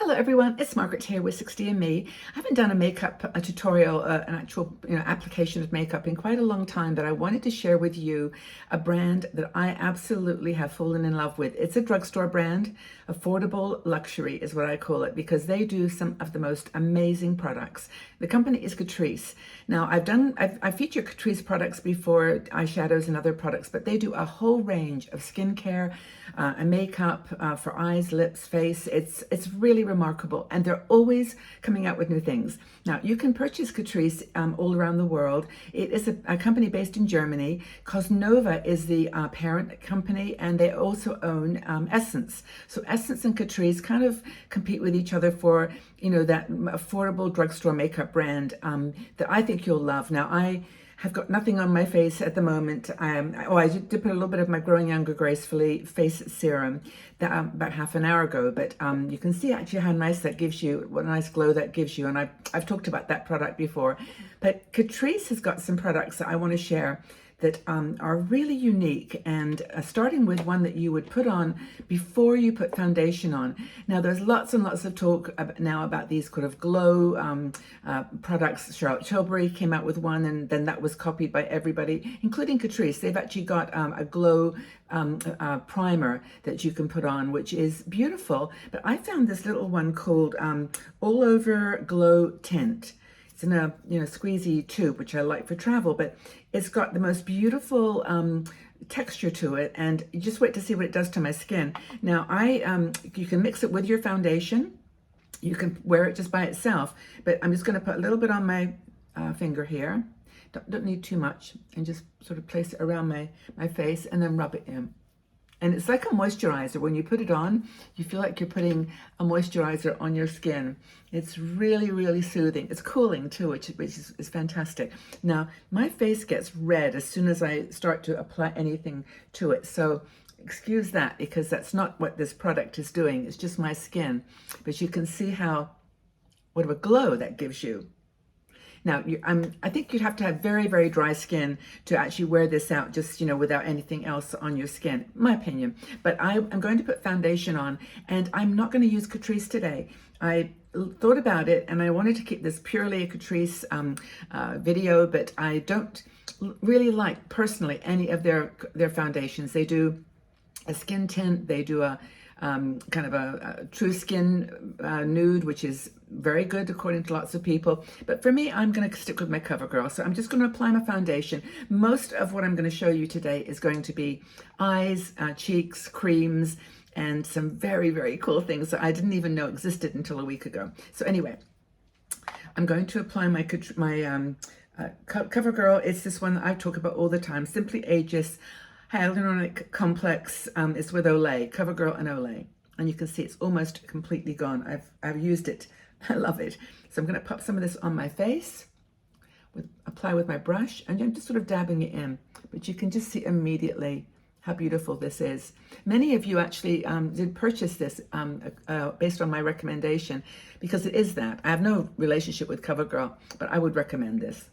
Hello everyone, it's Margaret here with 60andMe. I haven't done a makeup tutorial, an actual application of makeup in quite a long time, but I wanted to share with you a brand that I absolutely have fallen in love with. It's a drugstore brand, affordable luxury is what I call it, because they do some of the most amazing products. The company is Catrice. Now I've featured Catrice products before, eyeshadows and other products, but they do a whole range of skincare and makeup for eyes, lips, face. It's really remarkable, and they're always coming out with new things. Now you can purchase Catrice all around the world. It is a company based in Germany. Cosnova is the parent company, and they also own Essence. So Essence and Catrice kind of compete with each other for that affordable drugstore makeup brand that I think you'll love. Now I have got nothing on my face at the moment. I did put a little bit of my Growing Younger Gracefully face serum about half an hour ago, but you can see actually how nice that gives you, what a nice glow that gives you, and I've talked about that product before. But Catrice has got some products that I want to share that are really unique, and starting with one that you would put on before you put foundation on. Now there's lots and lots of talk now about these kind of glow products. Charlotte Tilbury came out with one, and then that was copied by everybody, including Catrice. They've actually got a glow primer that you can put on, which is beautiful. But I found this little one called All Over Glow Tint. It's in a squeezy tube, which I like for travel, but it's got the most beautiful texture to it, and you just wait to see what it does to my skin. Now you can mix it with your foundation. You can wear it just by itself, but I'm just going to put a little bit on my finger here. Don't need too much, and just sort of place it around my face and then rub it in. And it's like a moisturizer. When you put it on, you feel like you're putting a moisturizer on your skin. It's really, really soothing. It's cooling too, which is fantastic. Now, my face gets red as soon as I start to apply anything to it. So excuse that, because that's not what this product is doing. It's just my skin. But you can see what of a glow that gives you. Now, I think you'd have to have very, very dry skin to actually wear this out just, without anything else on your skin, my opinion. But I'm going to put foundation on, and I'm not going to use Catrice today. I thought about it, and I wanted to keep this purely a Catrice video, but I don't really like, personally, any of their foundations. They do a skin tint, they do a kind of a true skin nude, which is very good according to lots of people. But for me, I'm going to stick with my CoverGirl. So I'm just going to apply my foundation. Most of what I'm going to show you today is going to be eyes, cheeks, creams, and some very, very cool things that I didn't even know existed until a week ago. So anyway, I'm going to apply my CoverGirl. It's this one that I talk about all the time, Simply Ageless Hyaluronic Complex. It's with Olay, CoverGirl and Olay. And you can see it's almost completely gone. I've used it. I love it. So I'm going to pop some of this on my face, apply with my brush, and I'm just sort of dabbing it in. But you can just see immediately how beautiful this is. Many of you actually did purchase this based on my recommendation, because it is that. I have no relationship with CoverGirl, but I would recommend this.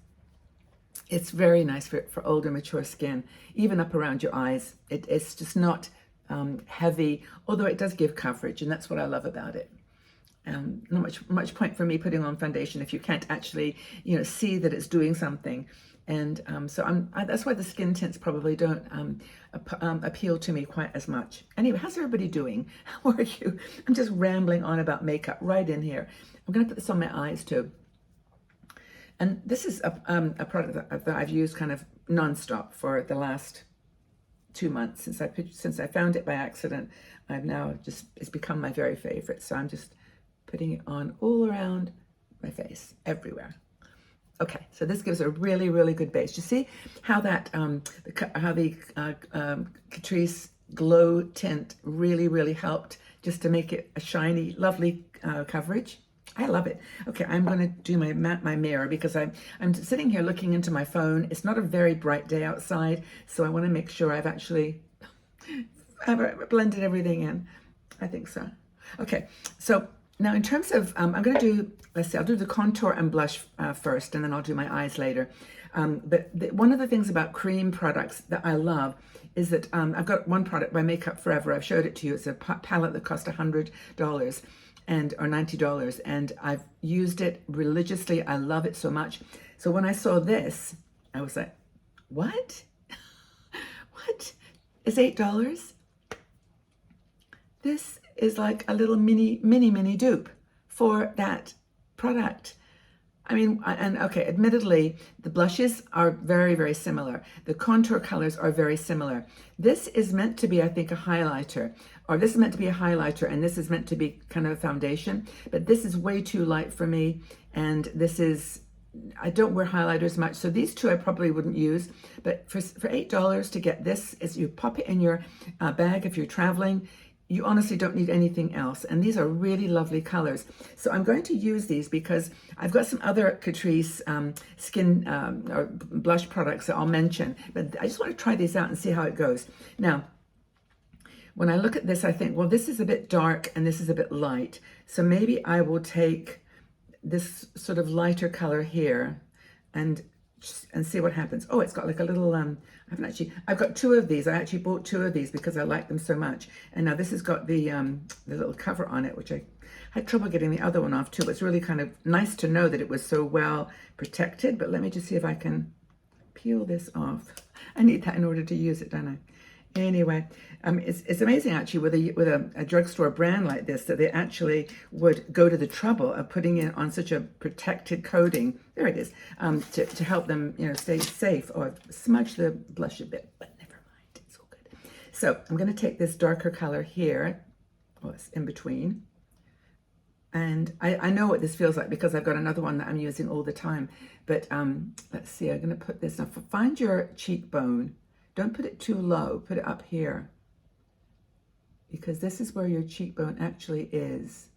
It's very nice for older, mature skin, even up around your eyes. It's just not heavy, although it does give coverage, and that's what I love about it. Not much point for me putting on foundation if you can't actually, see that it's doing something. And so that's why the skin tints probably don't appeal to me quite as much. Anyway, how's everybody doing? How are you? I'm just rambling on about makeup right in here. I'm going to put this on my eyes too. And this is a product that I've used kind of nonstop for the last 2 months since I found it by accident. It's become my very favorite. So I'm just putting it on all around my face, everywhere. Okay, so this gives a really, really good base. You see how that the Catrice Glow Tint really, really helped just to make it a shiny, lovely coverage. I love it. Okay, I'm going to do my mirror, because I'm sitting here looking into my phone. It's not a very bright day outside, so I want to make sure I've actually blended everything in. I think so. Okay, so now in terms of, I'm going to do, I'll do the contour and blush first, and then I'll do my eyes later. But one of the things about cream products that I love is that I've got one product by Makeup Forever. I've showed it to you. It's a palette that cost $100. and or $90, and I've used it religiously. I love it so much. So when I saw this, I was like, what? What is $8? This is like a little mini dupe for that product. I mean, and okay, admittedly, the blushes are very, very similar. The contour colors are very similar. This is meant to be, I think, a highlighter, or this is meant to be a highlighter, and this is meant to be kind of a foundation, but this is way too light for me, and this is, I don't wear highlighters much, so these two I probably wouldn't use, but for $8 to get this, is you pop it in your bag if you're traveling. You honestly don't need anything else. And these are really lovely colors. So I'm going to use these because I've got some other Catrice skin or blush products that I'll mention, but I just want to try these out and see how it goes. Now, when I look at this, I think, well, this is a bit dark and this is a bit light. So maybe I will take this sort of lighter color here and see what happens. Oh, it's got like a little, I've got two of these. I actually bought two of these because I like them so much. And now this has got the little cover on it, which I had trouble getting the other one off too. But it's really kind of nice to know that it was so well protected. But let me just see if I can peel this off. I need that in order to use it, don't I? Anyway, it's amazing actually with a drugstore brand like this that they actually would go to the trouble of putting it on such a protected coating. There it is, to help them, you know, stay safe. Or smudge the blush a bit, but never mind, it's all good. So I'm going to take this darker color here. Oh, it's in between. And I know what this feels like because I've got another one that I'm using all the time. But let's see, I'm going to put this, now find your cheekbone. Don't put it too low, put it up here, because this is where your cheekbone actually is.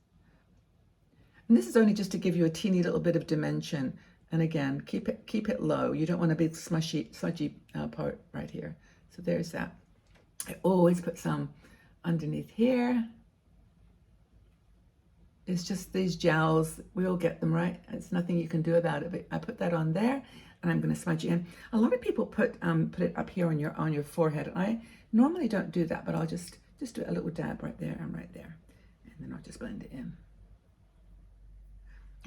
And this is only just to give you a teeny little bit of dimension. And again, keep it low. You don't want a big smudgy part right here. So there's that. I always put some underneath here. It's just these gels, we all get them, right? It's nothing you can do about it, but I put that on there. And I'm going to smudge it in. A lot of people put it up here on your forehead. And I normally don't do that, but I'll just do a little dab right there and right there. And then I'll just blend it in.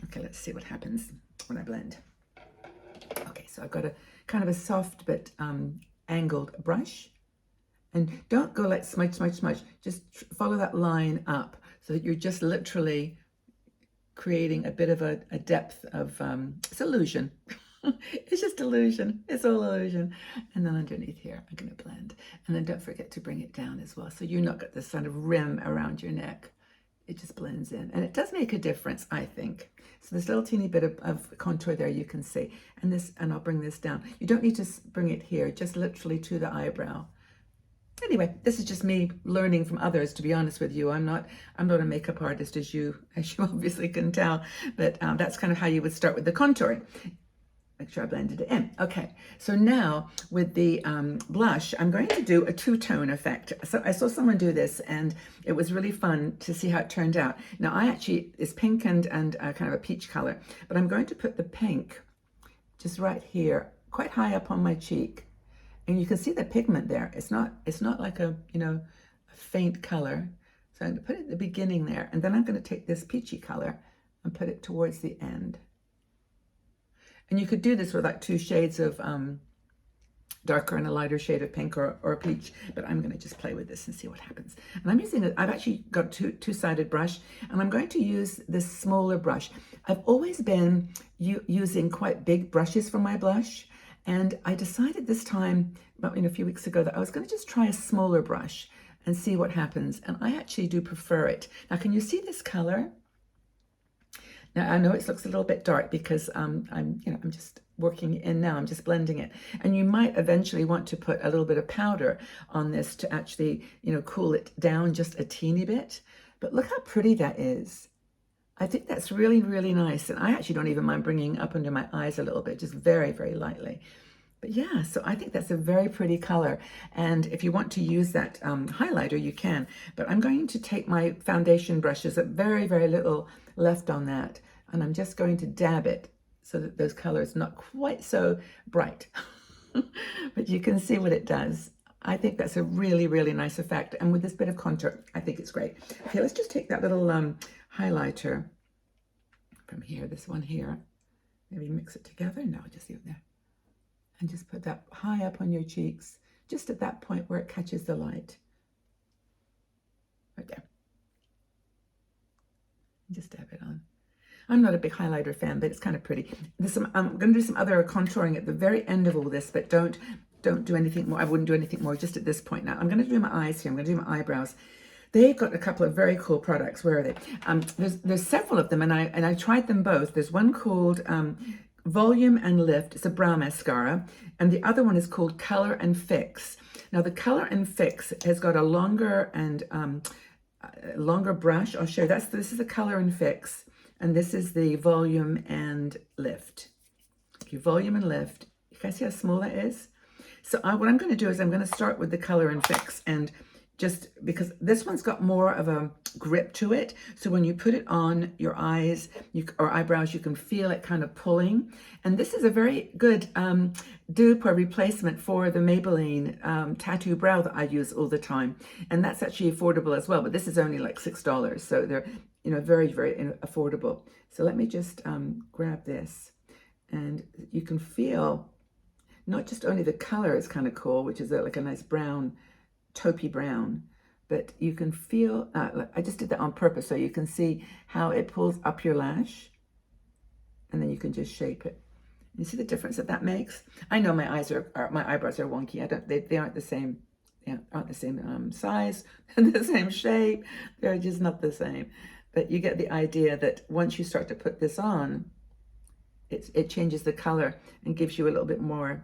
Okay, let's see what happens when I blend. Okay, so I've got a kind of a soft but angled brush. And don't go like smudge. Just follow that line up so that you're just literally creating a bit of a depth of, it's illusion. It's just illusion. It's all illusion. And then underneath here, I'm going to blend. And then don't forget to bring it down as well. So you're not got this kind of rim around your neck. It just blends in. And it does make a difference, I think. So this little teeny bit of contour there you can see. And I'll bring this down. You don't need to bring it here, just literally to the eyebrow. Anyway, this is just me learning from others, to be honest with you. I'm not a makeup artist, as you obviously can tell. But that's kind of how you would start with the contouring. Make sure I blended it in. Okay, so now with the blush, I'm going to do a two-tone effect. So I saw someone do this, and it was really fun to see how it turned out. Now it's pink and kind of a peach color, but I'm going to put the pink just right here, quite high up on my cheek, and you can see the pigment there. It's not like a a faint color. So I'm going to put it at the beginning there, and then I'm going to take this peachy color and put it towards the end. And you could do this with like two shades of darker and a lighter shade of pink or peach, but I'm going to just play with this and see what happens. And I'm using I've actually got two-sided brush, and I'm going to use this smaller brush. I've always been using quite big brushes for my blush, and I decided this time, about a few weeks ago, that I was going to just try a smaller brush and see what happens. And I actually do prefer it. Now, can you see this color? Now, I know it looks a little bit dark because I'm just working in now. I'm just blending it. And you might eventually want to put a little bit of powder on this to actually, cool it down just a teeny bit. But look how pretty that is. I think that's really, really nice. And I actually don't even mind bringing up under my eyes a little bit, just very, very lightly. But yeah, so I think that's a very pretty color. And if you want to use that highlighter, you can. But I'm going to take my foundation brushes, at very, very little left on that, and I'm just going to dab it so that those colors not quite so bright. But you can see what it does. I think that's a really, really nice effect. And with this bit of contour, I think it's great. Okay, let's just take that little highlighter from here, this one here. Maybe mix it together. No, just leave it there. And just put that high up on your cheeks, just at that point where it catches the light. Right there. Just dab it on. I'm not a big highlighter fan, but it's kind of pretty. I'm going to do some other contouring at the very end of all this, but don't do anything more. I wouldn't do anything more just at this point. Now I'm going to do my eyes here. I'm going to do my eyebrows. They've got a couple of very cool products. Where are they? There's several of them, and I tried them both. There's one called Volume and Lift. It's a brow mascara, and the other one is called Color and Fix. Now the Color and Fix has got a longer brush. I'll show you. This is the Color and Fix, and this is the Volume and Lift. Okay, Volume and Lift. You guys see how small that is? So what I'm going to do is I'm going to start with the Color and Fix, and just because this one's got more of a grip to it, so when you put it on your eyes or eyebrows, you can feel it kind of pulling. And this is a very good dupe or replacement for the Maybelline tattoo brow that I use all the time, and that's actually affordable as well. But this is only like $6, so they're very, very affordable. So let me just grab this, and you can feel not just only the color is kind of cool, which is like a nice brown, taupey brown, but you can feel, I just did that on purpose so you can see how it pulls up your lash, and then you can just shape it. You see the difference that makes? I know my eyebrows are wonky. They aren't the same, aren't the same size and the same shape. They're just not the same. But you get the idea that once you start to put this on, it changes the color and gives you a little bit more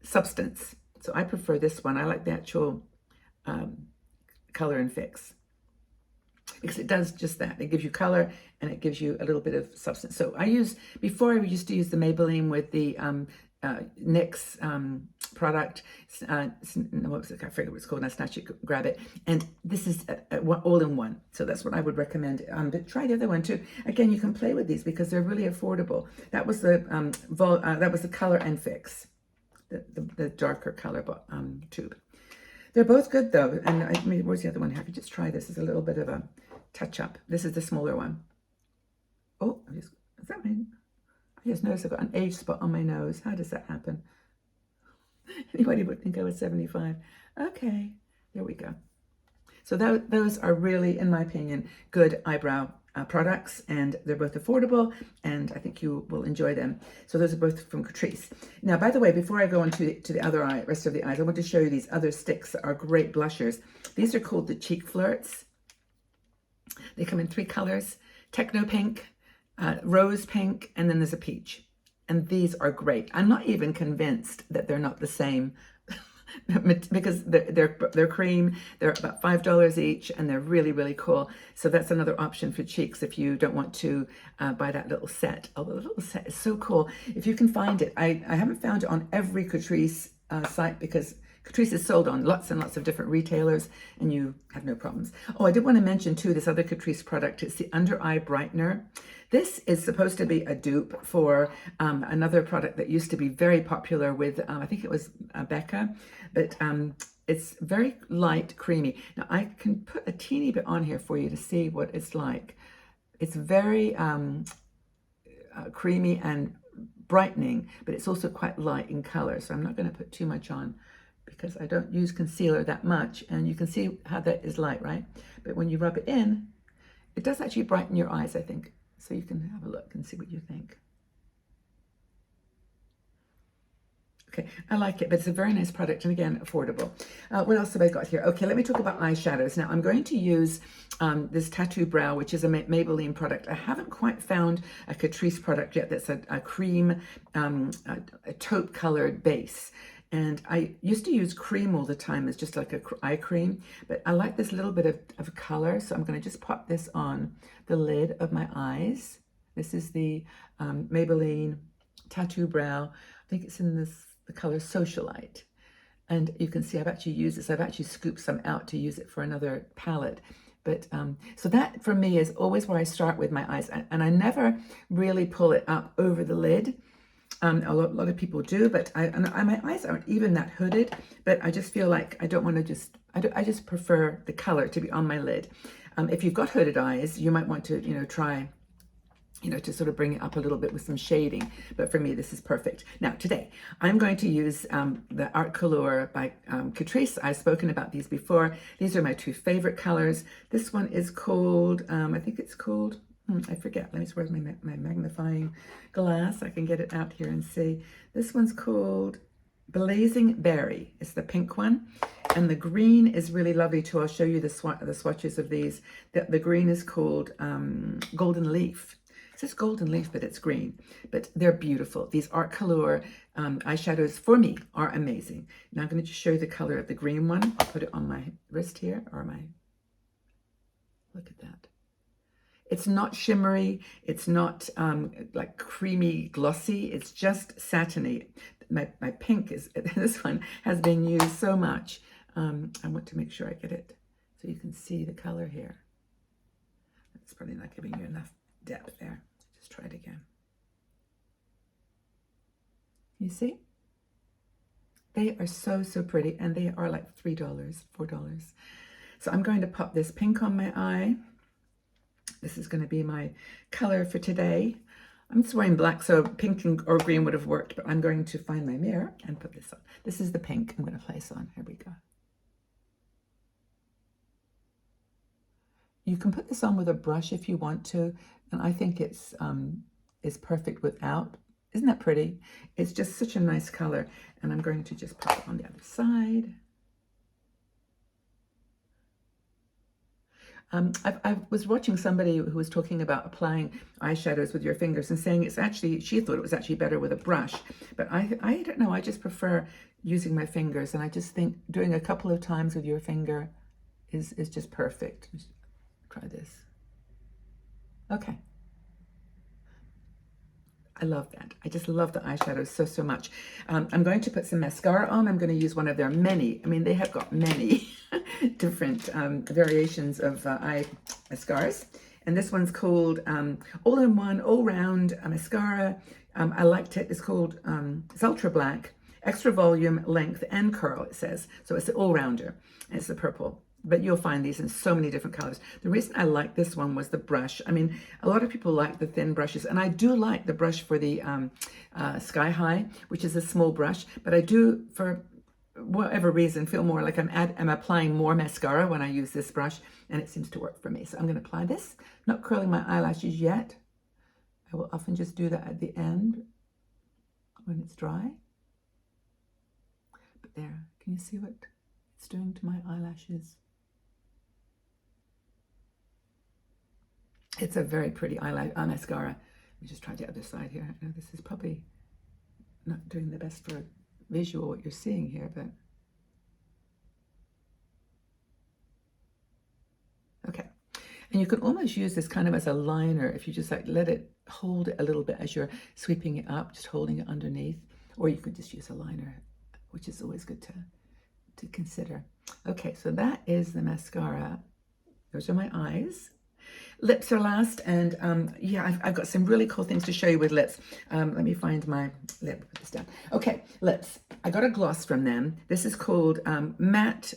substance. So I prefer this one. I like the actual Color and Fix, because it does just that. It gives you color and it gives you a little bit of substance. So before I used to use the Maybelline with the NYX product. What was it? I forget what it's called. And I snatch it, grab it. And this is all in one. So that's what I would recommend. But try the other one too. Again, you can play with these because they're really affordable. That was the Color and Fix. The darker color tube. They're both good though. And where's the other one? I could just try this as a little bit of a touch up. This is the smaller one. Oh, is that me? I just noticed I've got an age spot on my nose. How does that happen? Anybody would think I was 75. Okay, there we go. So those are really, in my opinion, good eyebrow products, and they're both affordable, and I think you will enjoy them. So those are both from Catrice. Now, by the way, before I go on to the other eye, rest of the eyes, I want to show you these other sticks that are great blushers. These are called the Cheek Flirts. They come in 3 colors: Techno Pink, Rose Pink, and then there's a peach. And these are great. I'm not even convinced that they're not the same because they're cream. They're about $5 each, and they're really, really cool. So that's another option for cheeks if you don't want to buy that little set. Oh, the little set is so cool. If you can find it. I haven't found it on every Catrice site because Catrice is sold on lots and lots of different retailers, and you have no problems. Oh, I did want to mention too, this other Catrice product. It's the Under Eye Brightener. This is supposed to be a dupe for another product that used to be very popular with, I think it was Becca, but it's very light, creamy. Now I can put a teeny bit on here for you to see what it's like. It's very creamy and brightening, but it's also quite light in color. So I'm not going to put too much on because I don't use concealer that much, and you can see how that is light, right? But when you rub it in, it does actually brighten your eyes, I think. So you can have a look and see what you think. Okay, I like it, but it's a very nice product, and again, affordable. What else have I got here? Okay, let me talk about eyeshadows. Now, I'm going to use this Tattoo Brow, which is a Maybelline product. I haven't quite found a Catrice product yet that's a cream, a taupe-colored base. And I used to use cream all the time as just like a eye cream, but I like this little bit of color. So I'm going to just pop this on the lid of my eyes. This is the Maybelline Tattoo Brow. I think it's in the color Socialite. And you can see I've actually used this. I've actually scooped some out to use it for another palette. But so that for me is always where I start with my eyes. And I never really pull it up over the lid. A lot of people do, but my eyes aren't even that hooded, but I just feel like I don't want to I just prefer the color to be on my lid. If you've got hooded eyes, you might want to, try, to sort of bring it up a little bit with some shading. But for me, this is perfect. Now, today, I'm going to use the Art Couleur by Catrice. I've spoken about these before. These are my two favorite colors. This one is called, I think it's called, I forget. Let me see, where's my magnifying glass? I can get it out here and see. This one's called Blazing Berry. It's the pink one. And the green is really lovely too. I'll show you the swatches of these. The green is called Golden Leaf. It says Golden Leaf, but it's green. But they're beautiful. These Art Couleur eyeshadows, for me, are amazing. Now I'm going to just show you the color of the green one. I'll put it on my wrist here, or my, look at that. It's not shimmery. It's not like creamy glossy. It's just satiny. My pink is, this one has been used so much. I want to make sure I get it so you can see the color here. It's probably not giving you enough depth there. Just try it again. You see? They are so, so pretty, and they are like $3, $4. So I'm going to pop this pink on my eye. This is going to be my color for today. I'm just wearing black, so pink or green would have worked, but I'm going to find my mirror and put this on. This is the pink I'm going to place on. Here we go. You can put this on with a brush if you want to, and I think it's perfect without. Isn't that pretty? It's just such a nice color, and I'm going to just put it on the other side. I was watching somebody who was talking about applying eyeshadows with your fingers and saying it's actually, she thought it was actually better with a brush. But I don't know, I just prefer using my fingers, and I just think doing a couple of times with your finger is just perfect. Just try this. Okay. I love that. I just love the eyeshadows so, so much. I'm going to put some mascara on. I'm going to use one of their many, I mean, they have got many different variations of eye mascaras. And this one's called All-in-One, All-Round Mascara. I liked it. It's called, it's Ultra Black, Extra Volume, Length, and Curl, it says. So it's an all-rounder. And it's the purple. But you'll find these in so many different colors. The reason I like this one was the brush. I mean, a lot of people like the thin brushes, and I do like the brush for the Sky High, which is a small brush, but I do, for whatever reason, feel more like I'm applying more mascara when I use this brush, and it seems to work for me. So I'm going to apply this, not curling my eyelashes yet. I will often just do that at the end when it's dry. But there, can you see what it's doing to my eyelashes? It's a very pretty mascara. Let me just try the other side here. I know this is probably not doing the best for visual what you're seeing here, but okay. And you can almost use this kind of as a liner if you just like let it hold it a little bit as you're sweeping it up, just holding it underneath, or you could just use a liner, which is always good to consider. Okay, so that is the mascara. Those are my eyes. Lips are last, and yeah, I've got some really cool things to show you with lips. Let me find my lip, put this down. Okay, lips. I got a gloss from them. This is called Matte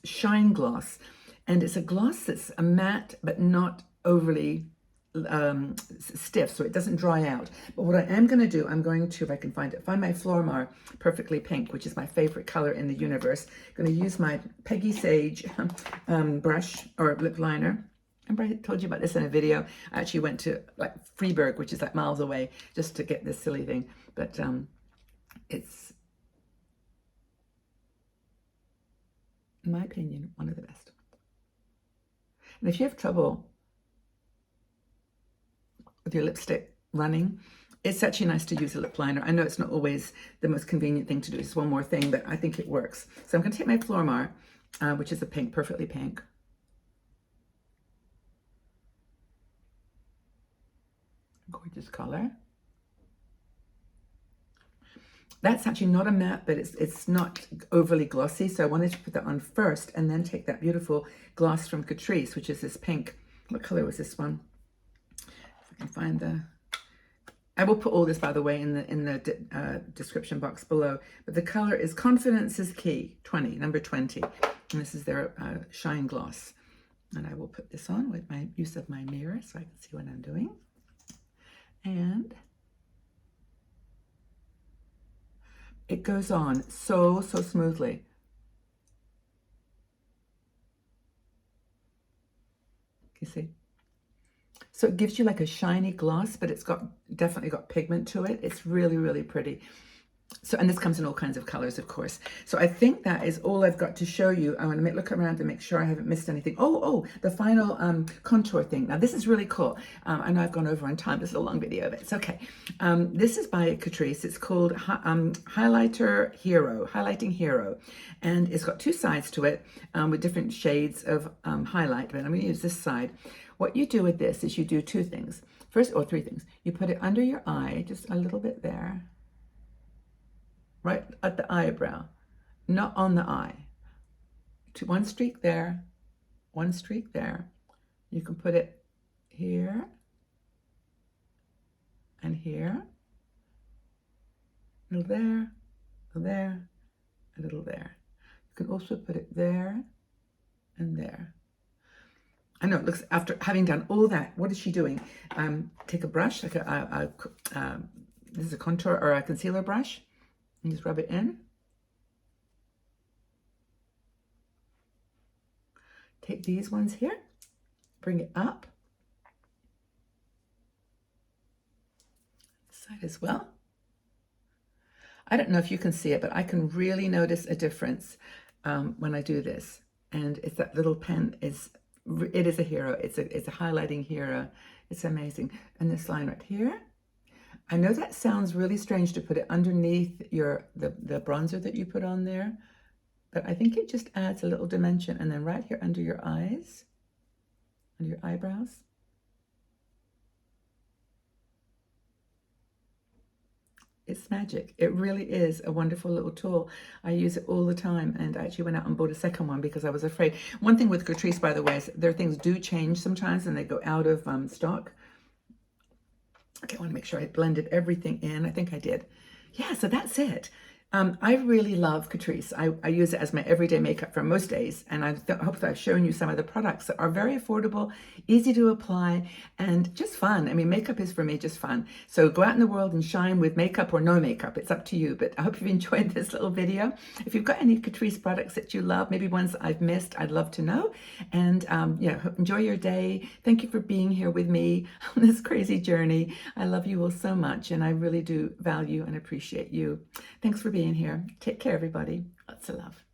Shine Gloss, and it's a gloss that's a matte but not overly stiff, so it doesn't dry out. But what I am going to do, I'm going to, if I can find it, find my Flormar Perfectly Pink, which is my favorite color in the universe. I'm going to use my Peggy Sage brush or lip liner. Remember I told you about this in a video? I actually went to like Freeburg, which is like miles away, just to get this silly thing. But it's, in my opinion, one of the best. And if you have trouble with your lipstick running, it's actually nice to use a lip liner. I know it's not always the most convenient thing to do. It's one more thing, but I think it works. So I'm going to take my Flormar, which is a pink, Perfectly Pink. Gorgeous color. That's actually not a matte, but it's not overly glossy, so I wanted to put that on first and then take that beautiful gloss from Catrice, which is this pink. What color was this one? If I can find the... I will put all this, by the way, in the description box below. But the color is Confidence is Key, 20, number 20. And this is their Shine Gloss. And I will put this on with my use of my mirror so I can see what I'm doing. And it goes on so smoothly. You see? So it gives you like a shiny gloss, but it's definitely got pigment to it. It's really pretty. So, and this comes in all kinds of colors, of course. So I think that is all I've got to show you. I want to look around and make sure I haven't missed anything. Oh, the final contour thing. Now, this is really cool. I know I've gone over on time. This is a long video, but it's okay. This is by Catrice. It's called Highlighting Hero. And it's got two sides to it with different shades of highlight. But I'm going to use this side. What you do with this is you do two things. First, or three things. You put it under your eye, just a little bit there. Right at the eyebrow, not on the eye. One streak there, one streak there. You can put it here and here, a little there, a little there, a little there. You can also put it there and there. I know it looks, after having done all that, what is she doing? Take a brush, like this is a contour or a concealer brush. And just rub it in. Take these ones here, bring it up. This side as well. I don't know if you can see it, but I can really notice a difference when I do this. And it's that little pen it is a hero. It's a highlighting hero. It's amazing. And this line right here. I know that sounds really strange to put it underneath the bronzer that you put on there, but I think it just adds a little dimension. And then right here under your eyes, under your eyebrows. It's magic. It really is a wonderful little tool. I use it all the time, and I actually went out and bought a second one because I was afraid. One thing with Catrice, by the way, is their things do change sometimes and they go out of stock. Okay, I want to make sure I blended everything in. I think I did. Yeah, so that's it. I really love Catrice. I use it as my everyday makeup for most days, and I hope that I've shown you some of the products that are very affordable, easy to apply, and just fun. I mean, makeup is for me just fun. So go out in the world and shine with makeup or no makeup. It's up to you, but I hope you've enjoyed this little video. If you've got any Catrice products that you love, maybe ones that I've missed, I'd love to know. And enjoy your day. Thank you for being here with me on this crazy journey. I love you all so much, and I really do value and appreciate you. Thanks for being here. Take care, everybody. Lots of love.